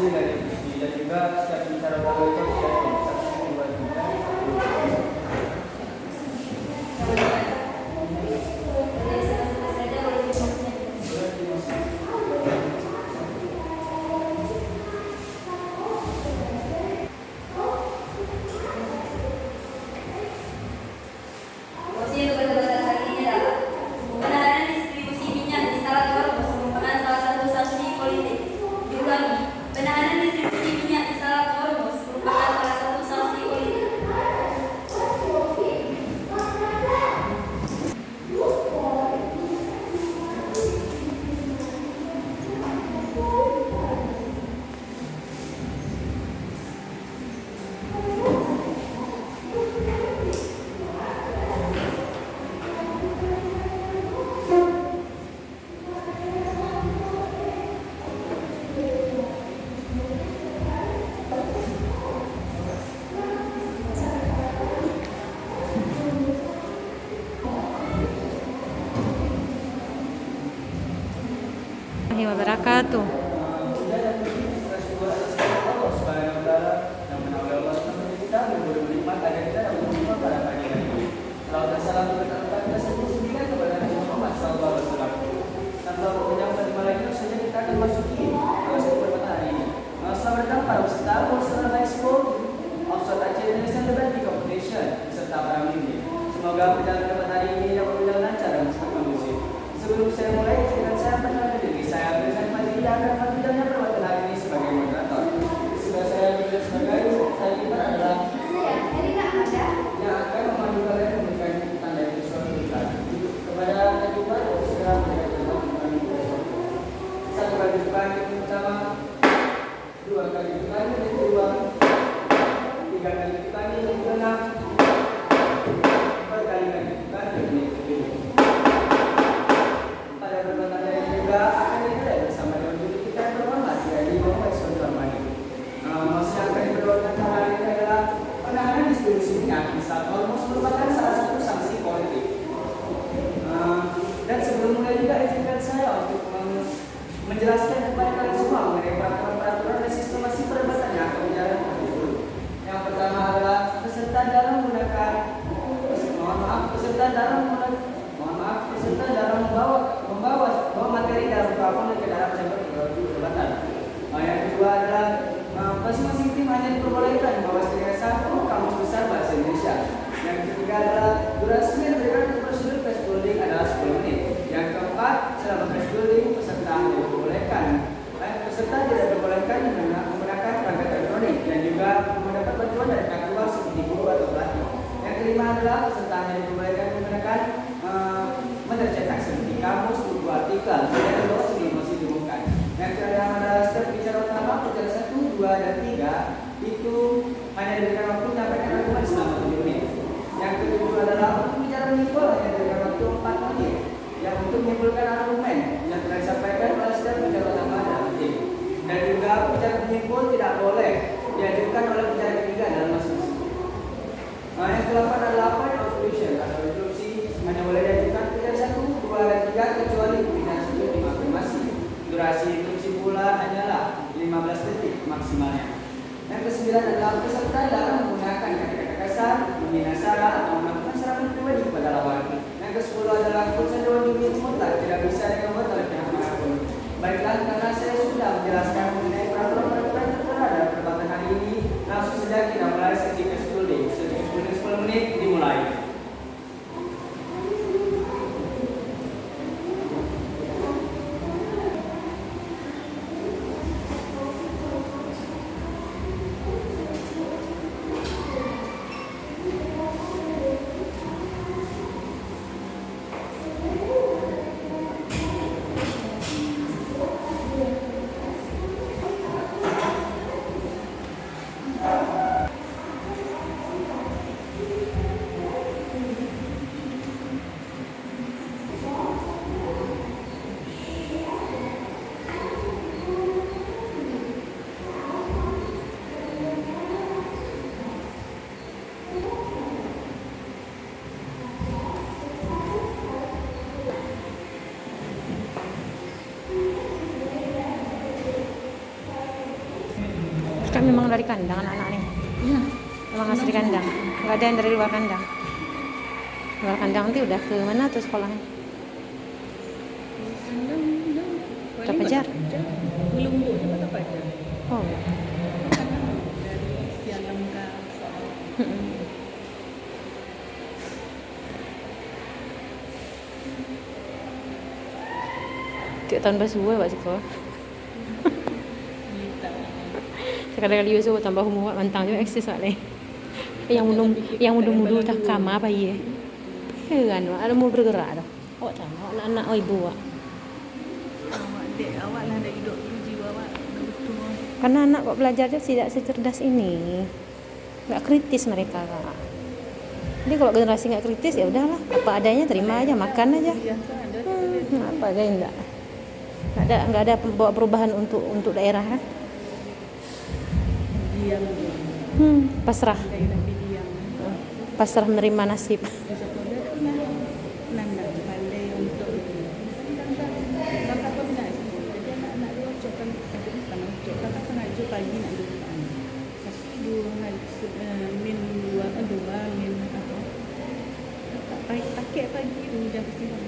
Dari dan juga setiap bicara baru itu wabarakatuh. Semoga perjalanan debat hari ini dapat berjalan lancar dan sangat kondusif. Sebelum saya mulai, saya perkenalkan diri. Saya Abdul Fazil akan membidangnya perbuatan hari ini sebagai moderator. Sudah saya pilih sebagai saya kita adalah saya Erina Amanda yang akan memandu kalian memberikan tanda episode kita. Kepada Kadipa, segera memberikan tanda satu kali depan yang pertama, dua kali depan yang kedua, tiga kali depan yang keenam, empat kali depan yang kelima. Pada perbuatan yang juga akan dimulai bersama dengan guru kita yang berhormat yaitu Muhammad Sulaiman. Masih akan diperlukan hari ini adalah penahanan distribusi minyak di saat hormos merupakan salah satu sanksi politik. Dan sebelum mulai juga izinkan saya untuk menjelaskan kepada kalian semua mengenai peraturan dan sistemasi perbuatan yang akan berjalan dulu. Yang pertama adalah peserta dalam menggunakan peserta dalam membawa materi dalam apapun ke dalam jabatan. Yang kedua adalah masing-masing tim hanya diperbolehkan membawa setidaknya satu kamus besar bahasa Indonesia. Yang ketiga adalah durasi yang diberikan untuk prosedur crash building adalah 10 menit. Yang keempat, selama crash building peserta hanya diperbolehkan tidak diperbolehkan menggunakan perangkat elektronik dan juga mendapat bantuan dari pihak luar seperti guru atau pelatih. Yang kelima adalah peserta hanya diperbolehkan menggunakan cetak seperti kamus, buku artikel, dan doa sebelum masih diumumkan. Yang keenam adalah step bicara utama, bicara 1, 2, dan 3 itu hanya diberikan waktu menyampaikan argumen selama 7 menit. Yang ketujuh adalah untuk bicara menyimpul hanya diberikan waktu 4 menit. Yang untuk menyimpulkan argumen yang telah disampaikan oleh step bicara utama dan penting. Dan juga bicara penyimpul tidak boleh diajukan oleh bicara ketiga dalam masing-masing. Yang ke-8 adalah point of conclusion atau instruksi hanya boleh diajukan bicara 1, 2, dan 3 kecuali pembinaan sudut diafirmasi. Durasi instruksi pula hanyalah 15 detik maksimalnya. Yang ke-9 adalah peserta dalam menggunakan kata-kata kasar, menghina sara atau melakukan serangan pribadi kepada lawan. Yang ke-10 adalah prosedur limit mutlak tidak bisa dibuat oleh pihak manapun. Baiklah, karena saya sudah menjelaskan mengenai peraturan-peraturan tertera dalam perbuatan hari ini, langsung saja kita mulai sesi crash building. Sesi crash building 10 menit dimulai. memang dari kandang anak-anak nih. Iya. Memang asli kandang. Nggak ada yang dari luar kandang. Luar kandang nanti udah ke mana tuh sekolahnya? Berapa jar? Belum bu, cuma tak aja. Oh. Dari sialam ke soal. Tiap tahun bersuai buat sekolah. Kita. Sekali-kali Yusuf tambah umur mantang juga eksis soalnya. Yang muda-muda tak kama apa ya? Kan, ada mau bergerak dah. Awak tahu, anak-anak ibu awak. Awak dek, awak lah ada hidup tu jiwa awak betul. Karena anak kok belajarnya tidak secerdas ini, nggak kritis mereka kak. Jadi kalau generasi nggak kritis ya udahlah, apa adanya terima aja, makan aja. Biasa ada Apa aja nggak ada bawa perubahan untuk daerah kan? diam. Pasrah, Kayak tapi diam. pasrah menerima nasib. Sekolah tu nanda pandai untuk kakak pun nak sekolah. Jadi anak-anak dia ucapkan bukan ucap. Kakak sengaja pagi nak duduk. Lepas tu min dua min apa? Pakai pagi tu jam setengah.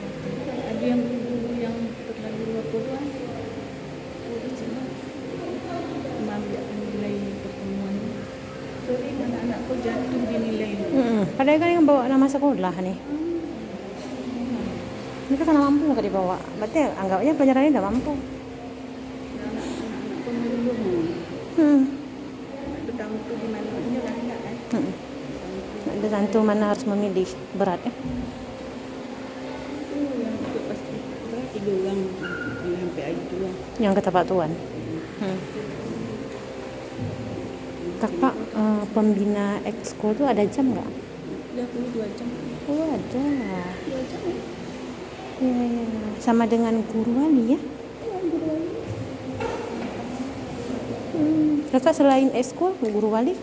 Ada yang guru yang terlalu apa tu kan? Guru cuma mengambil nilai pertemuan. Sering anak-anak kau jatuh di nilai tu. Padahal kan yang bawa nama sekolah nih. Mereka kan mampu nggak dibawa. Berarti anggapnya pelajarannya udah mampu. Anak-anak pemulung. Petang tu di mana punya banyak kan? Ada tentu mana harus memilih berat ya. Itu yang ikut pasti berapa 3 orang yang sampai air tu lah. Yang ke tempat tuan. Kakak pembina ekskul tuh ada jam nggak? Dia punya 2 jam. Oh ada. 2 jam ya? Ya. Sama dengan guru wali ya. Kakak selain ekskul guru wali,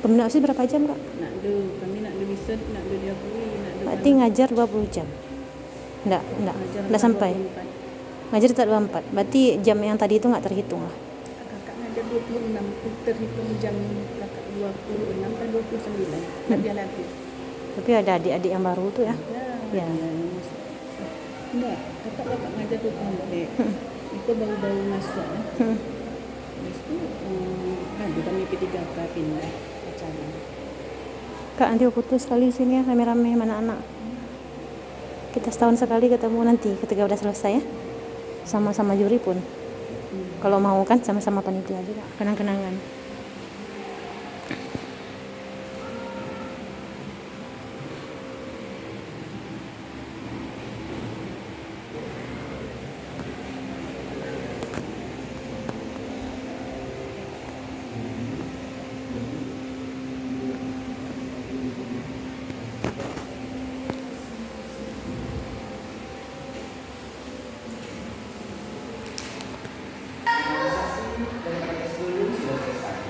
pembina OSIS berapa jam kak? Nak ada, kami nak ada research, nak ada diakui, nak ada. Berarti ngajar 20 jam. Enggak sampai. Ngajar tak 24. Berarti jam yang tadi itu nggak terhitung lah. Kakak ngajar 26, tu terhitung jam kakak 26 dan 29. Lebih. Tapi ada adik-adik yang baru tuh ya. Ya. Enggak, kakak ngajar 24. Itu baru-baru masuk. Lepas tu ada kami P3K pindah acara. Kak nanti foto sekali sini ya rame-rame mana anak. Kita setahun sekali ketemu nanti ketika udah selesai ya. Sama-sama juri pun. Kalau mau kan sama-sama panitia juga. Kenang-kenangan. Daripada S dulu sudah selesai.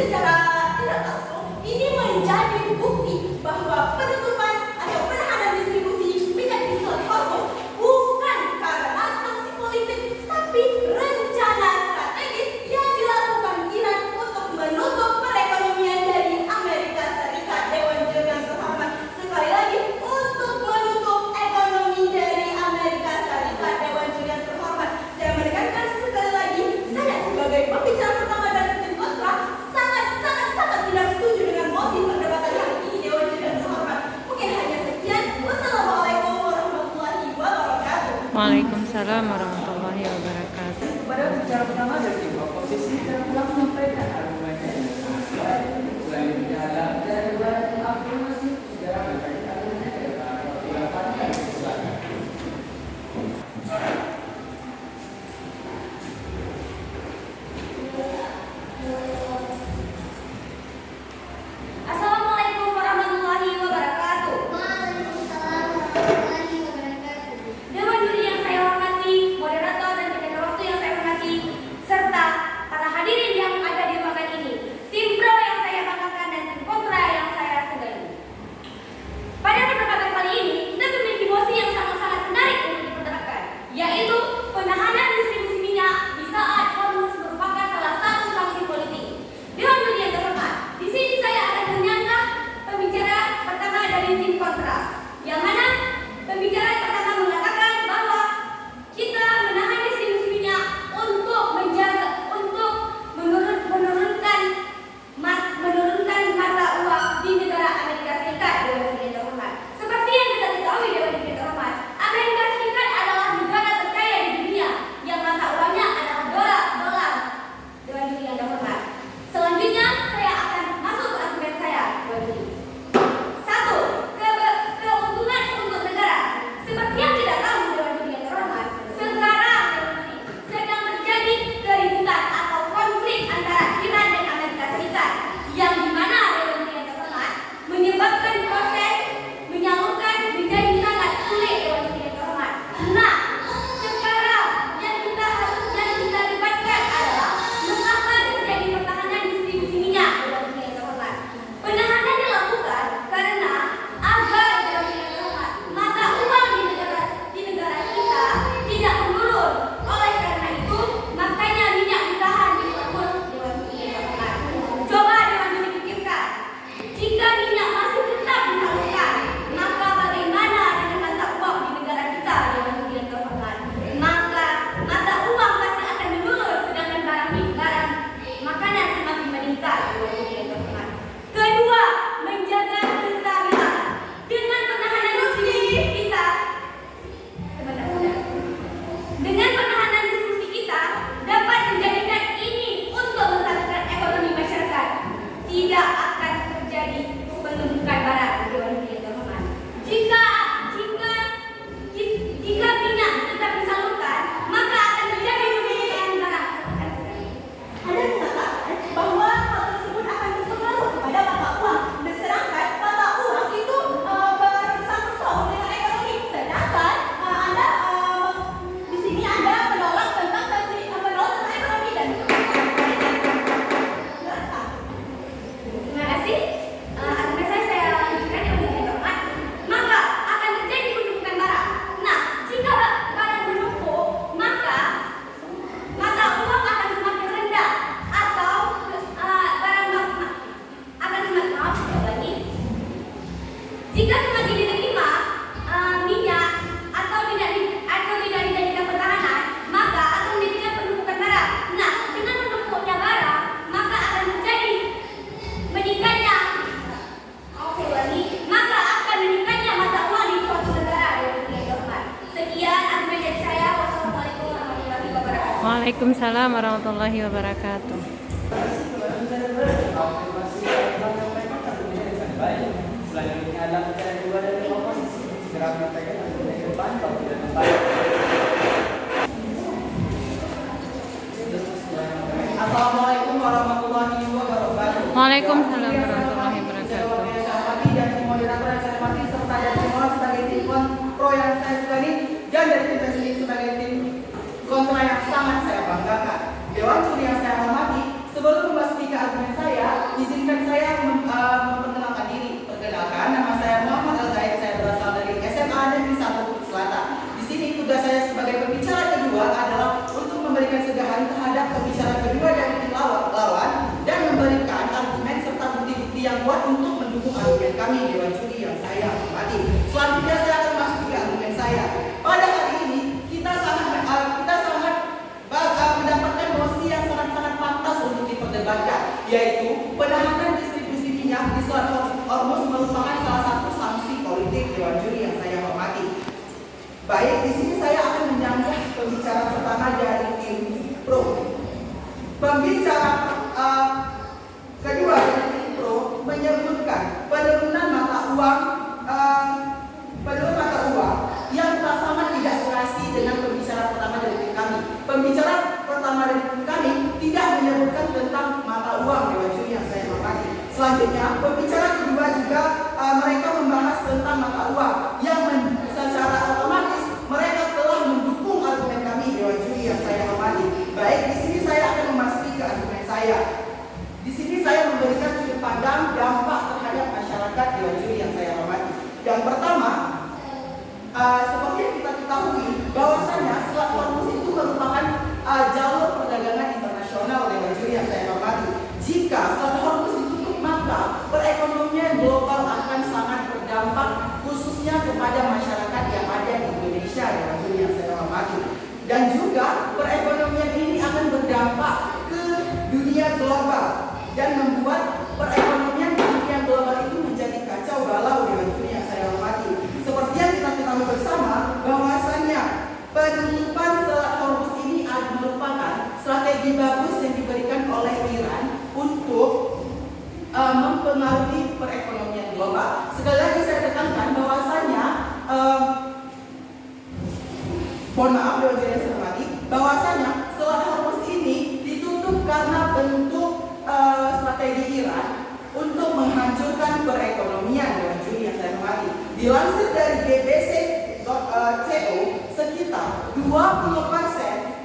secara tidak langsung ini menjadi bukti bahwa penutupan atau penahanan distribusi minyak diesel di Hormuz bukan karena sanksi politik, tapi rencana strategis yang dilakukan Iran untuk menutup perekonomian dari Amerika Serikat. Dewan Juri yang terhormat, sekali lagi untuk menutup ekonomi dari Amerika Serikat. Dewan Juri yang terhormat, saya menekankan sekali lagi, saya sebagai pembicara pertama dari tim kontra sangat tidak setuju dengan mosi perdebatan hari ini. Dewan Juri yang terhormat, mungkin hanya sekian. Wassalamualaikum warahmatullahi wabarakatuh. Waalaikumsalam warahmatullahi wabarakatuh. Pada bicara pertama dari tim oposisi secara ulang menyampaikan argumennya. Selain berjalan dan afirmasi secara berkaitan argumennya dan silakan. Assalamualaikum warahmatullahi wabarakatuh. Waalaikumsalam warahmatullahi wabarakatuh. Dewan juri yang saya hormati, moderator dan penjaga waktu yang saya hormati, serta para hadirin yang ada di ruangan ini, tim pro yang saya banggakan dan tim kontra yang saya segani. Pada perdebatan kali ini, kita memiliki mosi yang sangat-sangat menarik untuk diperdebatkan, yaitu penahanan distribusi minyak di saat Hormuz merupakan salah satu sanksi politik. Dewan juri yang terhormat, di sini saya akan menyangka pembicara pertama dari tim kontra, yang mana pembicara pertama mengatakan bahwa kita menahan distribusi minyak untuk menurunkan mata uang di negara Amerika Serikat. Dewan juri yang terhormat, seperti yang kita ketahui, Dewan juri yang terhormat, Amerika Serikat adalah negara terkaya di dunia yang mata uangnya adalah dolar. Dewan juri yang terhormat, selanjutnya saya akan masuk ke argumen saya. Dewan juri, satu, keuntungan untuk negara. Seperti yang kita tahu, Dewan juri yang terhormat, sekarang Dewan juri sedang terjadi keributan atau konflik antara Iran dan Amerika Serikat, yang dimana Dewan juri yang terhormat menyebabkan proses menyalurkan menjadi sangat sulit. Dewan juri yang terhormat, nah sekarang yang kita debatkan adalah mengapa terjadi pertahanan distribusi minyak. Dewan juri yang terhormat, penahanan dilakukan karena agar, Dewan juri yang terhormat, mata uang di negara kita tidak menurun. Oleh karena itu, makanya minyak ditahan di Hormuz. Dewan juri yang terhormat, coba Dewan juri pikirkan, jika minyak masih tetap disalurkan, maka bagaimana dengan mata uang di negara kita? Dewan juri yang terhormat, maka mata uang pasti akan menurun, sedangkan barang makanan semakin meningkat. Dewan juri yang terhormat, kedua, menjaga kestabilan dengan penahanan distribusi kita. Dengan penahanan diskusi kita dapat menjadikan ini untuk menstabilkan ekonomi masyarakat. Tidak akan terjadi penumpukan barang. Dewan juri yang terhormat, jika minyak tetap disalurkan, maka akan terjadi penumpukan barang. Anda mengatakan bahwa hal tersebut akan berpengaruh kepada mata uang, sedangkan mata uang itu bersangkut dengan ekonomi. Sedangkan Anda di sini Anda menolak tentang ekonomi dan terima kasih. Argumen saya lanjutkan. Dewan juri yang terhormat, maka akan terjadi penumpukan barang. Nah, jika barang menumpuk, maka mata uang akan semakin rendah atau barang akan semakin jika semakin diterima minyak atau tidak dijadikan pertahanan, maka akan menjadikan penumpukan barang. Nah, dengan menumpuknya barang, maka akan terjadi meningkatnya maka akan meningkatnya mata uang di suatu negara. Dewan juri yang terhormat, sekian argumen dari saya. Wassalamualaikum warahmatullahi wabarakatuh. Waalaikumsalam warahmatullahi wabarakatuh. Afirmasi yang menyampaikan argumennya dengan baik. Selanjutnya adalah bicara dua dari oposisi segera menyampaikan argumennya dengan bantah dan baik. Assalamualaikum warahmatullahi wabarakatuh. Waalaikumsalam warahmatullahi wabarakatuh. Dan tim moderator yang saya hormati, serta dari semua sebagai tim pro yang saya segani, dan dari tim sendiri sebagai tim kontra yang sangat saya banggakan. Dewan juri yang saya hormati, sebelum memasuki ke argumen saya, minyak di Selat Hormuz merupakan salah satu sanksi politik Dewan Juri yang saya hormati. Baik, di sini saya akan menyanggah pembicara pertama dari tim Pro. Pembicara kedua dari tim Pro menyebutkan penurunan mata uang yang tak sama tidak serasi dengan pembicara pertama dari tim kami. Pembicara pertama dari tim kami tidak menyebutkan tentang mata uang Dewan Juri yang saya hormati. Selanjutnya, pembicara kedua juga mereka membahas tentang mata uang yang secara otomatis mereka telah mendukung argumen kami Dewan Juri yang saya hormati. Baik, di sini saya akan memasuki ke argumen saya. Di sini saya memberikan sudut pandang dampak terhadap masyarakat Dewan Juri yang saya hormati. Yang pertama, seperti yang kita ketahui bahwasanya Selat Hormuz itu merupakan jalur perdagangan internasional Dewan Juri yang saya hormati. Jika Selat Hormuz ditutup, maka perekonomian global akan sangat berdampak khususnya kepada masyarakat yang ada di Indonesia Dewan Juri yang saya hormati. Dan juga perekonomian ini akan berdampak ke dunia global dan membuat perekonomian di dunia global itu menjadi kacau balau Dewan Juri yang saya hormati. Seperti yang kita ketahui bersama bahwasanya penutupan Selat Hormuz ini merupakan strategi bagus yang diberikan oleh Iran untuk mempengaruhi perekonomian global. Sekali lagi saya tekankan bahwasanya mohon maaf Dewan Juri yang saya hormati, bahwasanya Selat Hormuz ini ditutup karena bentuk strategi Iran untuk menghancurkan perekonomian Dewan Juri yang saya hormati. Dilansir dari BBC.co, sekitar 20%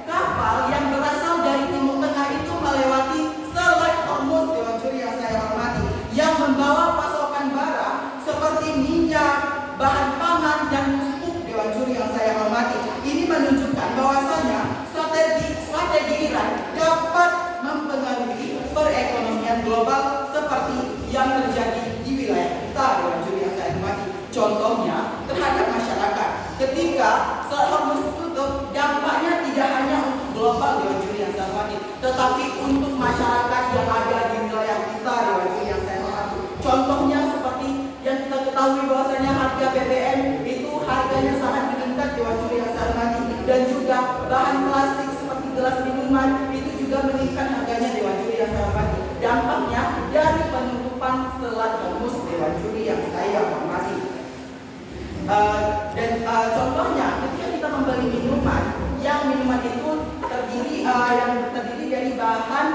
kapal yang berasal dari Timur Tengah itu melewati Selat Hormuz Dewan Juri yang saya hormati, yang membawa pasokan barang seperti minyak, bahan pangan, dan pupuk Dewan Juri yang saya hormati. Ini menunjukkan bahwasanya strategi Iran dapat mempengaruhi perekonomian global seperti yang terjadi di wilayah kita Dewan Juri yang saya hormati. Contohnya terhadap masyarakat, ketika Selat Hormuz tutup, dampaknya tidak hanya untuk global Dewan Juri yang saya hormati, tetapi untuk masyarakat yang ada di wilayah kita Dewan Juri yang saya hormati. Contohnya seperti yang kita ketahui bahwasanya harga BBM itu harganya sangat meningkat Dewan Juri yang saya hormati, dan juga bahan plastik seperti gelas minuman itu juga meningkat harganya Dewan Juri yang saya hormati. Dampaknya dari penutupan Selat Hormuz Dewan Juri yang saya hormati. Contohnya ketika kita membeli minuman itu terdiri dari bahan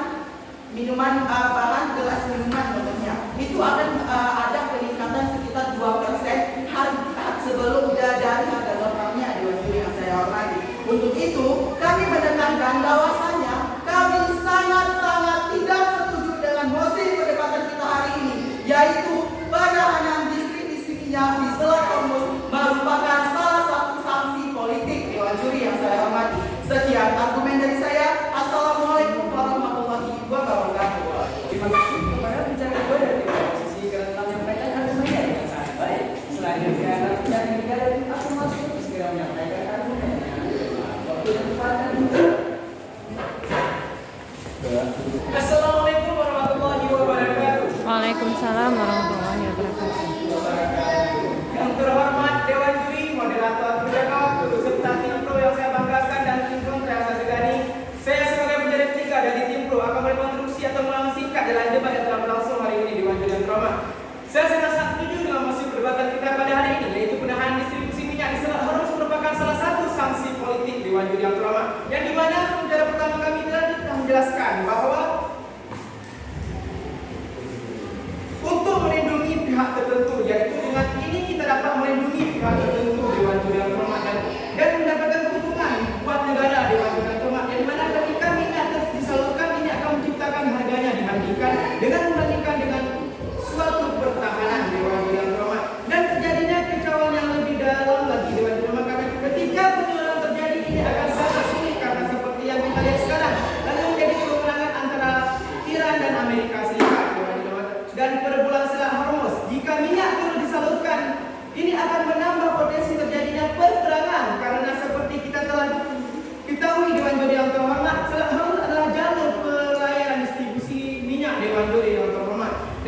gelas minuman contohnya, itu akan ada peningkatan sekitar 2% sebelum dari harga normalnya Dewan Juri yang saya hormati. Untuk itu kami menekankan bahwasanya kami sangat-sangat tidak setuju dengan mosi perdebatan kita hari ini, yaitu penahanan distribusi minyak di Selat Hormuz merupakan salah satu sanksi politik Dewan Juri yang saya hormati. Sekian argumen dari saya. Assalamualaikum warahmatullahi wabarakatuh. Terima kasih kepada bicara kedua dari posisi karena menyampaikan argumennya dengan sangat baik. Selanjutnya akan bicara ketiga dari aku masuk segera menyampaikan argumennya. Waktu dan tempat Assalamualaikum warahmatullahi wabarakatuh. Waalaikumsalam warahmatullahi wabarakatuh. Yang terhormat Dewan Juri, moderator berjaga, serta tim Pro yang saya banggakan dan tim kontra yang saya segani. Saya sebagai penjadi ketiga dari tim Pro akan berkontribusi atau mengulang singkat dalam debat yang telah berlangsung hari ini di Dewan Juri yang terhormat. Saya sangat setuju dengan mosi perdebatan kita pada hari ini, yaitu penahanan distribusi minyak di Selat Hormuz merupakan salah satu sanksi politik Dewan Juri yang terhormat, yang dimana pembicara pertama kami telah menjelaskan bahwa untuk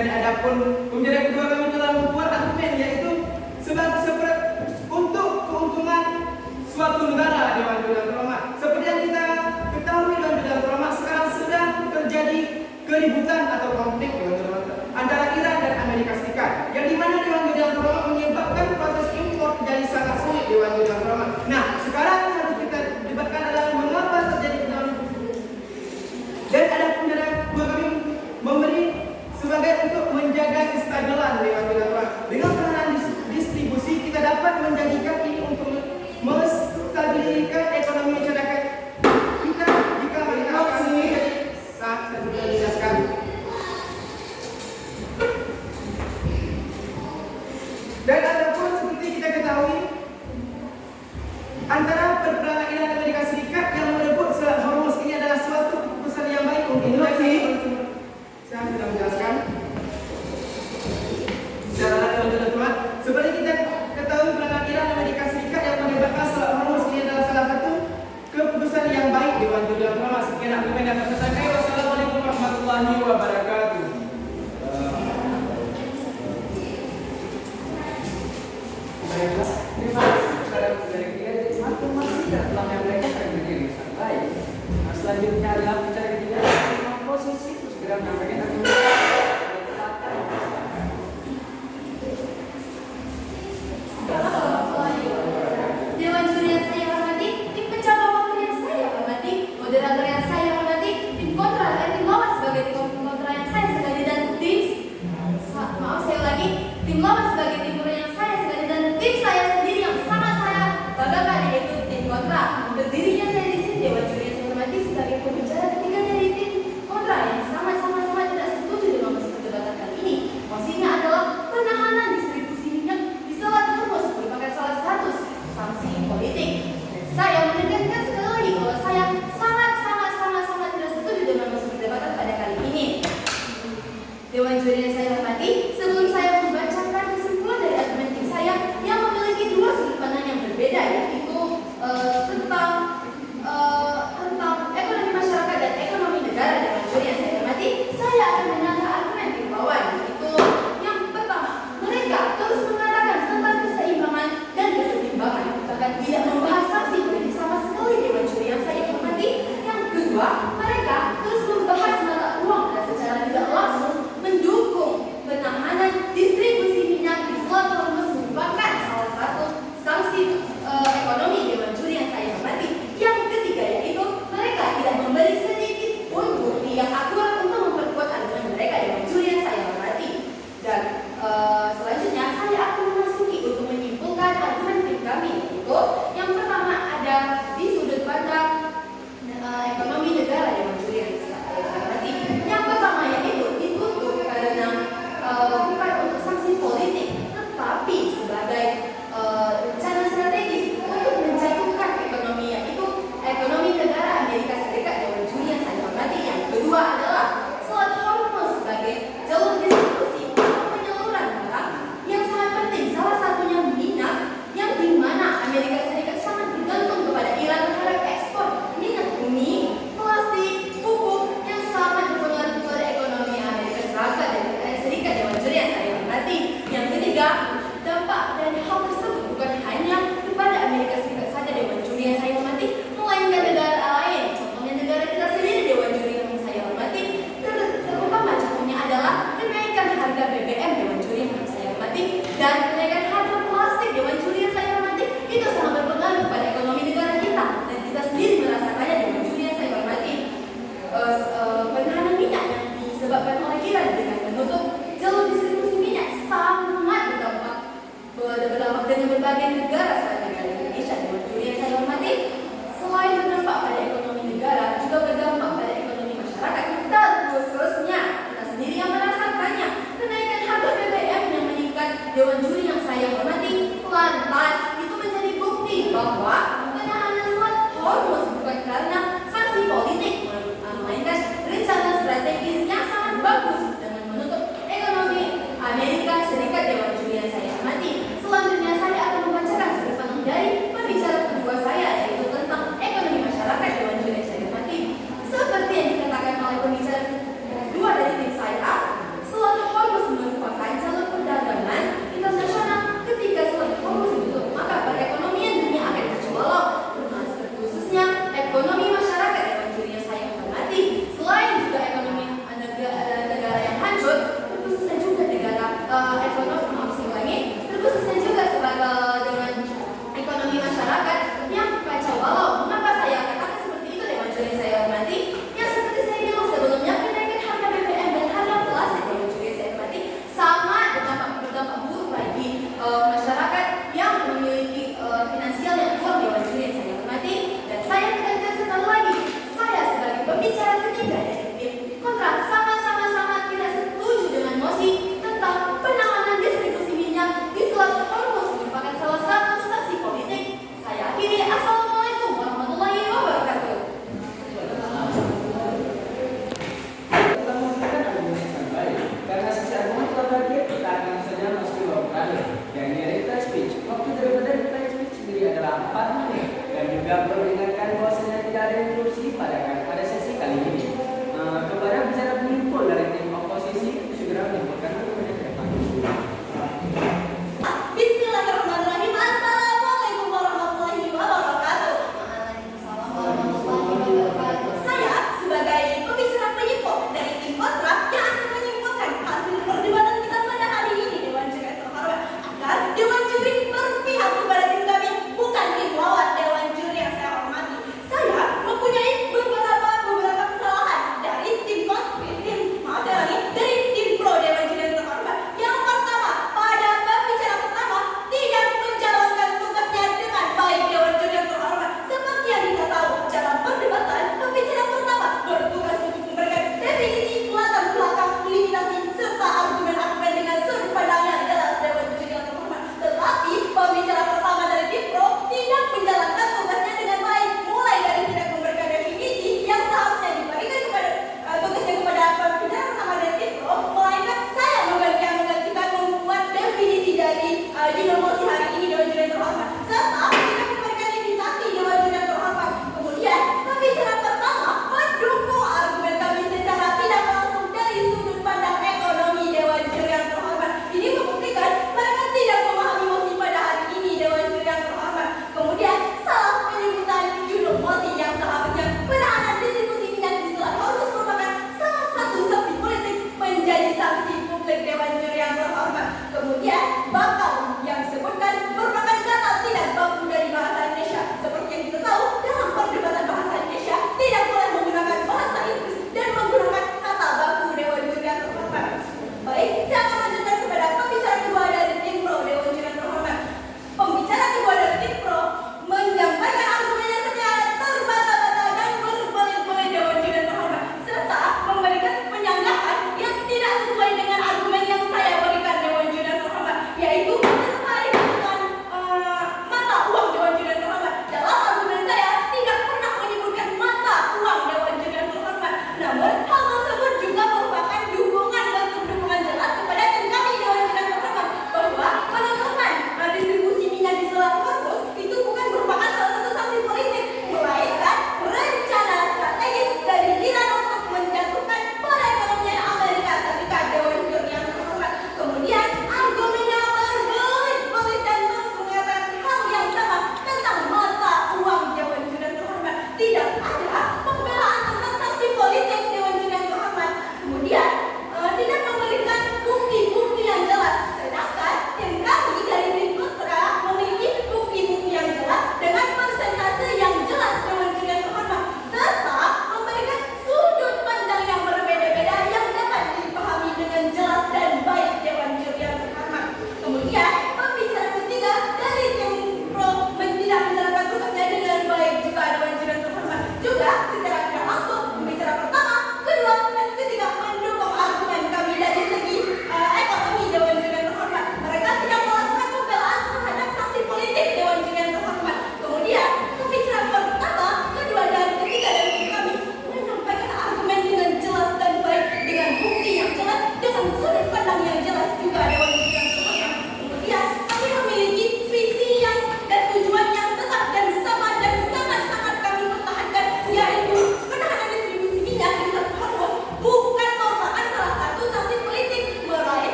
Dan adapun pembicara kedua kami telah membuat argumen yaitu untuk keuntungan suatu negara Dewan Juri yang terhormat. Seperti yang kita ketahui Dewan Juri yang terhormat, sekarang sedang terjadi keributan atau konflik Dewan Juri yang terhormat antara Iran dan Amerika Serikat, yang dimana Dewan Juri yang terhormat menyebabkan proses impor jadi sangat sulit Dewan Juri yang terhormat. Nah, sekarang yang harus kita debatkan adalah mengapa terjadi perang. Dan ada pembicara kedua kami memberi sebagai untuk menjaga kestabilan Dewan Juri yang terhormat. Dengan peranan distribusi kita dapat menjadikan ini untuk menstabilkan ekonomi masyarakat kita jika mereka akan menjadi saat saya sudah menjelaskan. Dan adapun seperti kita ketahui antara perperangan Iran dan Amerika Serikat yang merebut Selat Hormuz ini adalah suatu keputusan yang baik untuk saya sudah menjelaskan secara lanjut. Seperti kita ketahui perang Iran dan Amerika Serikat yang menyebabkan Selat Hormuz ini adalah salah satu keputusan yang baik Dewan Juri yang terhormat. Sekian argumen yang saya sampaikan. Wassalamualaikum warahmatullahi wabarakatuh. Terima kasih kepada pembicara ketiga. Jadi masing-masing dalam yang mereka akan berdiri santai. Nah, selanjutnya adalah pembicara ketiga yang posisi terus segera menyampaikan argumen. Dewan Juri yang saya hormati, tim pencoba waktu yang saya hormati, moderator yang saya hormati, tim kontra dan tim lawan sebagai tim kontra yang saya sekali dan tim lawan sebagai tim kontra yang saya sekali dan tim saya sendiri yang sangat saya banggakan yaitu tim kontra. Berdirinya saya di sini Dewan Juri yang saya hormati sebagai pembicara ketiga dari tim kontra yang sama-sama tidak setuju dengan hasil perdebatan kali ini. Motifnya adalah penahanan distribusi minyak di Selat Hormuz merupakan salah satu sanksi politik. Saya menekankan sekali lagi bahwa saya sangat tidak setuju dengan hasil perdebatan pada kali ini. Dewan Juri yang saya hormati, sebelum saya membacakan kesimpulan dari argumen tim saya yang memiliki dua sudut pandang yang berbeda, yaitu tentang ekonomi masyarakat dan ekonomi negara. Dewan Juri yang saya hormati, saya akan menanggapi argumen tim lawan, yaitu yang pertama, mereka terus mengatakan tentang keseimbangan dan kesetimbangan, bahkan tidak membahas sanksi politik sama sekali. Dewan Juri yang saya hormati, yang kedua, mereka terus membahas mata uang dan secara tidak langsung mendukung penahanan distribusi minyak di Selat Hormuz merupakan salah satu sanksi ekonomi. Dewan Juri yang saya hormati, yang ketiga yaitu mereka tidak memberi sedikit pun bukti yang akurat untuk memperkuat argumen mereka. Dewan Juri yang saya hormati, dan selanjutnya saya akan memasuki untuk menyimpulkan argumen tim kami, yaitu yang pertama ada di sudut pandang ekonomi negara. Dewan Juri yang saya hormati, yang pertama yaitu ditutup karena bukan untuk sanksi politik, tetapi sebagai rencana strategis untuk menjatuhkan ekonomi, yaitu ekonomi negara Amerika Serikat. Dewan Juri yang saya hormati, yang kedua adalah Selat Hormuz sebagai jalur distribusi atau penyaluran barang yang sangat penting, salah satunya minyak, yang dimana Amerika Serikat sangat bergantung kepada Iran terhadap ekspor minyak bumi, plastik, pupuk yang sangat berpengaruh kepada ekonomi Amerika Serikat. Dewan Juri yang saya hormati, yang ketiga, dampak dari hal tersebut bukan hanya kepada Amerika Serikat saja. Dewan Juri yang saya hormati, melainkan negara lain, contohnya negara kita sendiri. Dewan Juri yang saya hormati, terutama contohnya adalah kenaikan harga BBM. Dewan Juri yang saya hormati, dan kenaikan harga plastik. Dewan Juri yang saya hormati, itu sangat berpengaruh pada ekonomi negara kita dan kita sendiri merasakannya. Dewan Juri yang saya hormati, penahanan minyak yang disebabkan oleh Iran dengan menutup jalur distribusi minyak sangat berdampak dengan berbagai negara selain negara Indonesia. Dewan Juri yang saya hormati, selain berdampak pada ekonomi negara, juga berdampak pada ekonomi masyarakat kita, khususnya kita sendiri yang merasakannya. Kenaikan harga BBM yang meningkat. Dewan Juri yang saya hormati, lantas itu menjadi bukti bahwa penahanan Selat Hormuz bukan karena sanksi politik, melainkan rencana strategis yang sangat bagus dengan menutup ekonomi Amerika Serikat. Dewan Juri yang saya hormati, selanjutnya saya akan membacakan sudut pandang dari pembicara kedua saya, yaitu tentang ekonomi masyarakat. Dewan Juri yang saya hormati, seperti yang dikatakan oleh pembicara kedua dari tim saya, Selat Hormuz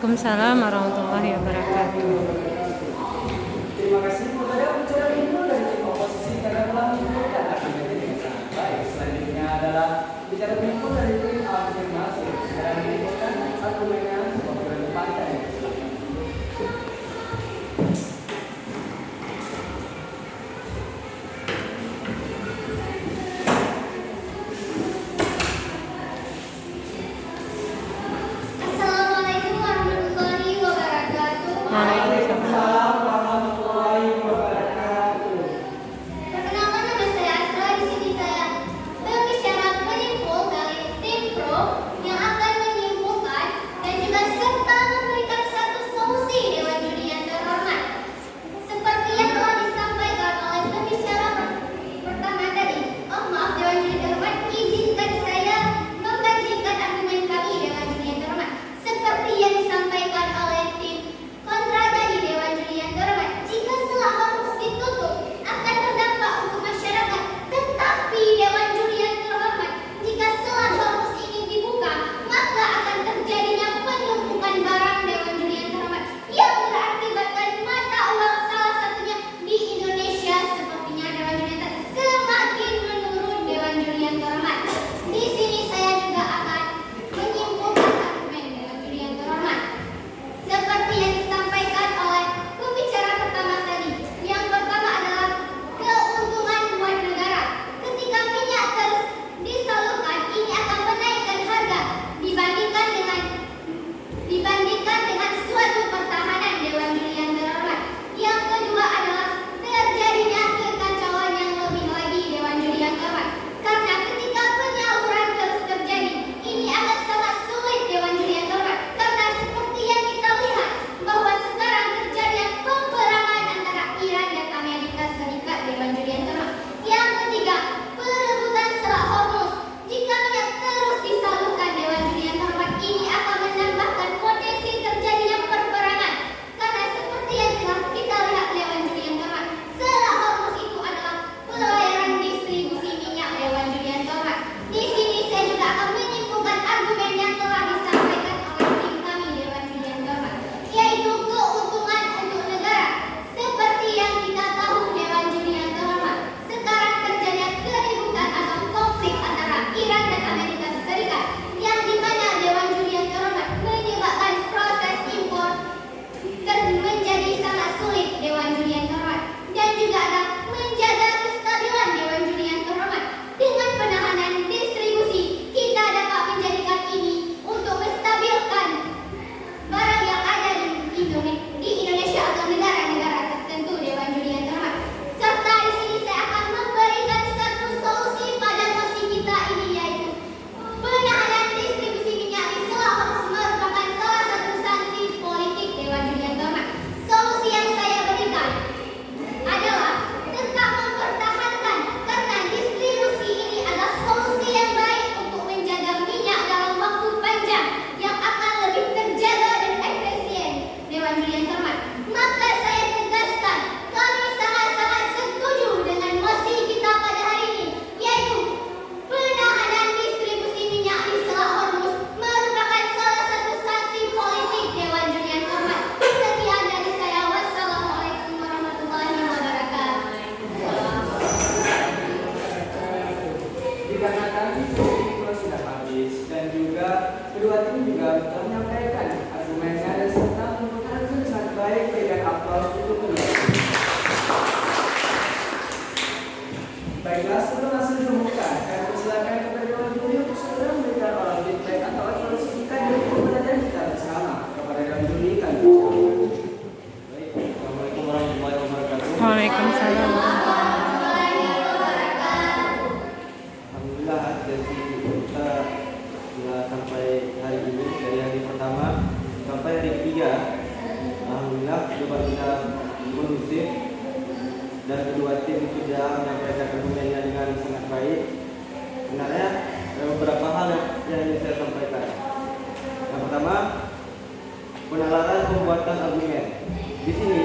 Waalaikumsalam warahmatullahi wabarakatuh. Terima kasih kepada pembicara Indo dari tim oposisi karena telah menunjukkan argumennya dengan sangat baik. Selanjutnya adalah bicara Indo dari tim afirmasi. Segera menunjukkan argumennya sebuah berdebatkan. Assalamualaikum warahmatullahi wabarakatuh. Waalaikumsalam warahmatullahi wabarakatuh. Perkenalkan, nama saya Asra. Di sini saya berbicara menyimpul dari tim pro yang akan menyimpulkan dan juga serta memberikan satu solusi Dewan Juri yang terhormat. Seperti yang telah disampaikan oleh pembicara pertama tadi. Oh maaf Dewan Juri terhormat, izinkan saya membandingkan argumen kami Dewan Juri yang terhormat. Seperti yang disampaikan oleh tim kontra tadi Dewan Juri yang terhormat. Jika setelah Hormuz ditutup akan berdampak untuk masyarakat. Tetapi Dewan Juri yang terhormat, jika setelah Hormuz ini dibuka, maka akan terjadinya penumpukan barang Dewan Juri yang terhormat yang berakibatkan mata uang salah satunya di Indonesia sepertinya Dewan Juri yang terhormat semakin menurun Dewan Juri yang terhormat. Di sini saya juga akan menyimpulkan argumen Dewan Juri yang terhormat. Seperti yang disampaikan oleh pembicara pertama tadi. Yang pertama adalah keuntungan buat negara. Ketika minyak terus disalurkan, ini akan menaikkan harga dibandingkan dengan suatu pertahanan Dewan Juri yang terhormat. Yang kedua adalah terjadinya kekacauan yang lebih lagi Dewan Juri yang terhormat. Karena ketika penyaluran terus terjadi, ini akan sangat sulit Dewan Juri yang terhormat. Karena seperti yang kita lihat bahwa sekarang terjadi peperangan antara Iran dan Amerika Serikat Dewan Juri yang terhormat. Yang ketiga, perebutan Selat Hormuz. Jika minyak terus disalurkan Dewan Juri yang terhormat, ini akan menambahkan potensi terjadinya perperangan. Karena seperti yang telah kita lihat Dewan Juri yang terhormat, Selat Hormuz itu adalah pelayaran distribusi minyak Dewan Juri yang terhormat. Di sini saya juga akan menyimpulkan argumen yang telah disampaikan oleh tim kami Dewan Juri yang terhormat, yaitu keuntungan untuk negara. Seperti yang kita tahu Dewan Juri yang terhormat, sekarang terjadi keributan atau konflik antara Iran dan Amerika Serikat, yang dimana Dewan Juri yang terhormat menyebabkan proses impor menjadi sangat sulit Dewan Juri yang terhormat, dan juga ada menjaga kestabilan Dewan Juri yang terhormat. Dengan penahanan distribusi, kita dapat menjadikan ini untuk menstabilkan barang yang ada di Indonesia atau negara-negara tertentu Dewan Juri yang terhormat. Serta di sini saya akan memberikan satu solusi pada posisi kita ini, yaitu penahanan distribusi minyak di Selat Hormuz merupakan salah satu sanksi politik Dewan Juri yang terhormat. Solusi yang saya berikan adalah tetap mempertahankan, karena distribusi ini adalah solusi yang baik untuk menjaga minyak dalam waktu panjang yang akan lebih terjaga dan efisien Dewan Juri yang terhormat. Maka saya tegaskan, kami sangat-sangat setuju dengan mosi kita pada hari ini, yaitu penahanan distribusi minyak di Selat Hormuz merupakan salah satu sanksi politik Dewan Juri yang terhormat. Sekian dari saya. Wassalamualaikum warahmatullahi wabarakatuh. Dikarenakan itu sudah habis dan juga kedua tim juga telah menyampaikan argumennya dan serta menunjukkan hasil sangat baik. Berikan aplaus untuk kedua tim. Baiklah, sebelum hasil diumumkan, kami persilakan kepada Dewan Juri untuk segera memberikan oral feedback atau evaluasi singkat dari pembelajaran kita bersama. Kepada Dewan Juri kami persilakan. Baik, Assalamualaikum warahmatullahi wabarakatuh. Waalaikumsalam. Alhamdulillah sesi kita sudah sampai hari ini, dari hari pertama sampai hari ketiga. Alhamdulillah debat kita kondusif dan kedua tim sudah menyampaikan argumennya dengan sangat baik. Sebenarnya ada beberapa hal yang ingin saya sampaikan. Yang pertama, penalaran pembuatan argumen. Di sini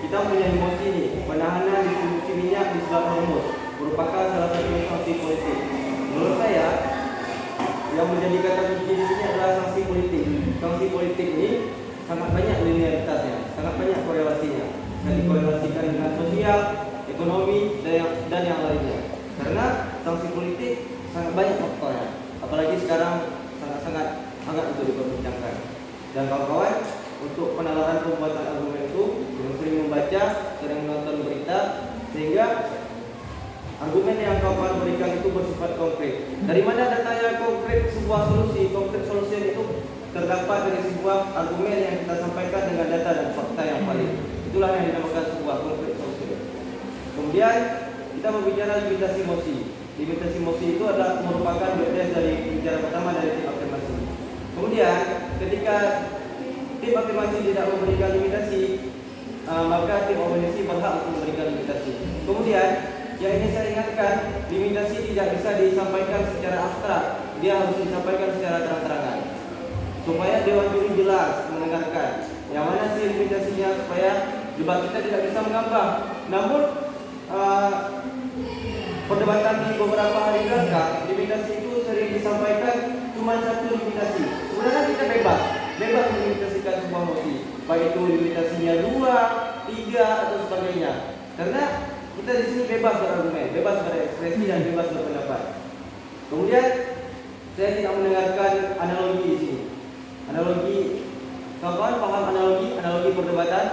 kita punya emosi nih, penahanan distribusi minyak di Selat Hormuz merupakan salah satu sanksi politik. Menurut saya, yang menjadi kata kunci di sini adalah sanksi politik. Sanksi politik ini sangat banyak linearitasnya, sangat banyak korelasinya. Bisa dikorelasikan dengan sosial, ekonomi, dan yang lainnya. Karena sanksi politik sangat banyak faktornya, apalagi sekarang sangat-sangat hangat untuk diperbincangkan. Dan kawan-kawan, untuk penalaran pembuatan argumen itu yang sering membaca, sering menonton berita, sehingga argumen yang kawan berikan itu bersifat konkret. Dari mana datanya konkret sebuah solusi? Konkret solusi itu terdapat dari sebuah argumen yang kita sampaikan dengan data dan fakta yang valid. Itulah yang dinamakan sebuah konkret solusi. Kemudian kita berbicara limitasi mosi. Limitasi mosi itu adalah merupakan bagian dari bicara pertama dari tim afirmasi. Kemudian ketika tim afirmasi tidak memberikan limitasi, maka tim oposisi berhak untuk memberikan limitasi. Kemudian yang ini saya ingatkan, limitasi tidak bisa disampaikan secara abstrak, dia harus disampaikan secara terang-terangan supaya dewan juri jelas mendengarkan yang mana sih limitasinya, supaya debat kita tidak bisa mengambang. Namun perdebatan di beberapa hari belakang, limitasi itu sering disampaikan cuma satu limitasi. Sebenarnya kita bebas melimitasikan sebuah mosi, baik itu limitasinya 2, 3 atau sebagainya. Karena kita di sini bebas berargumen, bebas berekspresi dan bebas berpendapat. Kemudian saya tidak mendengarkan analogi di sini. Analogi, kawan-kawan paham analogi perdebatan?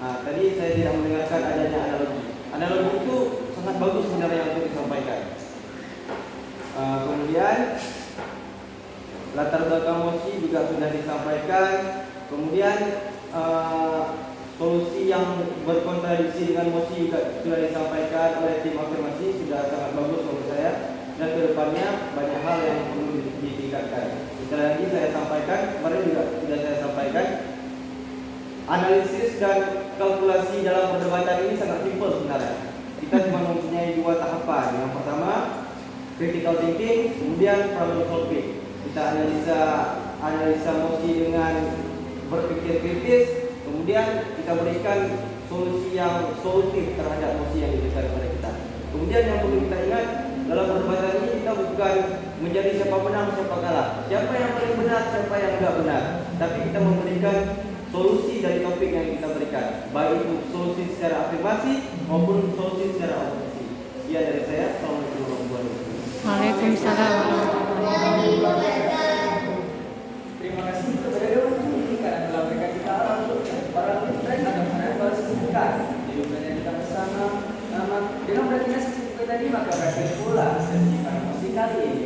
Tadi saya tidak mendengarkan adanya analogi. Analogi itu sangat bagus sebenarnya untuk disampaikan. Kemudian latar belakang mosi juga sudah disampaikan. Kemudian solusi yang berkontradiksi dengan mosi juga sudah disampaikan oleh tim afirmasi, sudah sangat bagus menurut saya. Dan kedepannya banyak hal yang perlu ditingkatkan. Sekali lagi saya sampaikan, kemarin juga sudah saya sampaikan, analisis dan kalkulasi dalam perdebatan ini sangat simpel sebenarnya. Kita cuma mempunyai 2 tahapan. Yang pertama critical thinking, kemudian problem solving. Kita analisa mosi dengan berpikir kritis, kemudian kita berikan solusi yang solutif terhadap mosi yang diberikan kepada kita. Kemudian yang perlu kita ingat, dalam perdebatan ini kita bukan menjadi siapa menang siapa kalah, siapa yang paling benar siapa yang enggak benar, tapi kita memberikan solusi dari topik yang kita berikan, baik itu solusi secara afirmasi maupun solusi secara oposisi. Sekian dari saya. Assalamualaikum warahmatullahi wabarakatuh. Waalaikumsalam warahmatullahi wabarakatuh. Terima kasih kepada Dewan Juri karena telah memberikan kita arah untuk para pimpinan agar menevaluasi kebutuhan. Diulangi kita bersama dengan berakhirnya sesi tadi, maka berakhir pula sesi pada musik kali ini.